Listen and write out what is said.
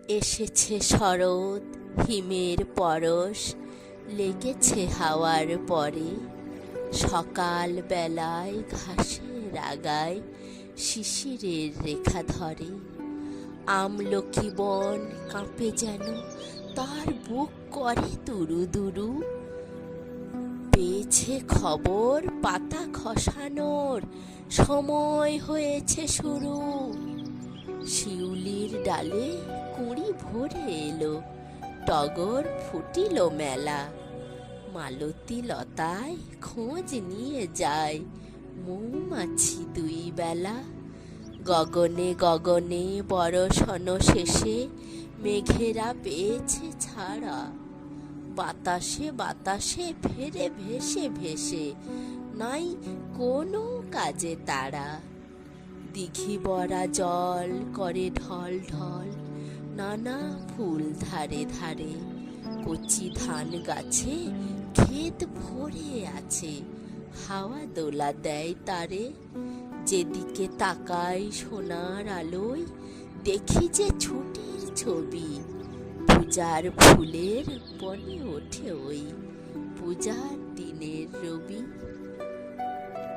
এসেছে শরৎ, হিমের পরশ লেগেছে হাওয়ার পরে। সকাল বেলায় ঘাসের আগায় শিশিরের রেখা ধরে। আমলকি বন কাঁপে যেন, তার বুক করে দুরু দুরু। পেয়েছে খবর পাতা খসানোর, সময় হয়েছে শুরু। শিউলির ডালে কুঁড়ি ভরে এলো, টগর ফুটিল মেলা। মালতী লতায় খোঁজ নিয়ে যায় মৌমাছি দুই বেলা। গগনে গগনে বরষণ শেষে মেঘেরা পেয়েছে ছাড়া। বাতাসে বাতাসে ফেরে ভেসে ভেসে, নাই কোনো কাজে তারা। দিঘি ভরা জল করে ঢল ঢল, নানা ফুল ধারে ধারে। কচি ধান গাছে ক্ষেত ভরে আছে, হাওয়া দোলা দেয় তারে। যেদিকে তাকাই সোনার আলোয়, দেখি যে ছুটির ছবি। পূজার ফুলের বনে ওঠে ওই, পূজার দিনের রবি।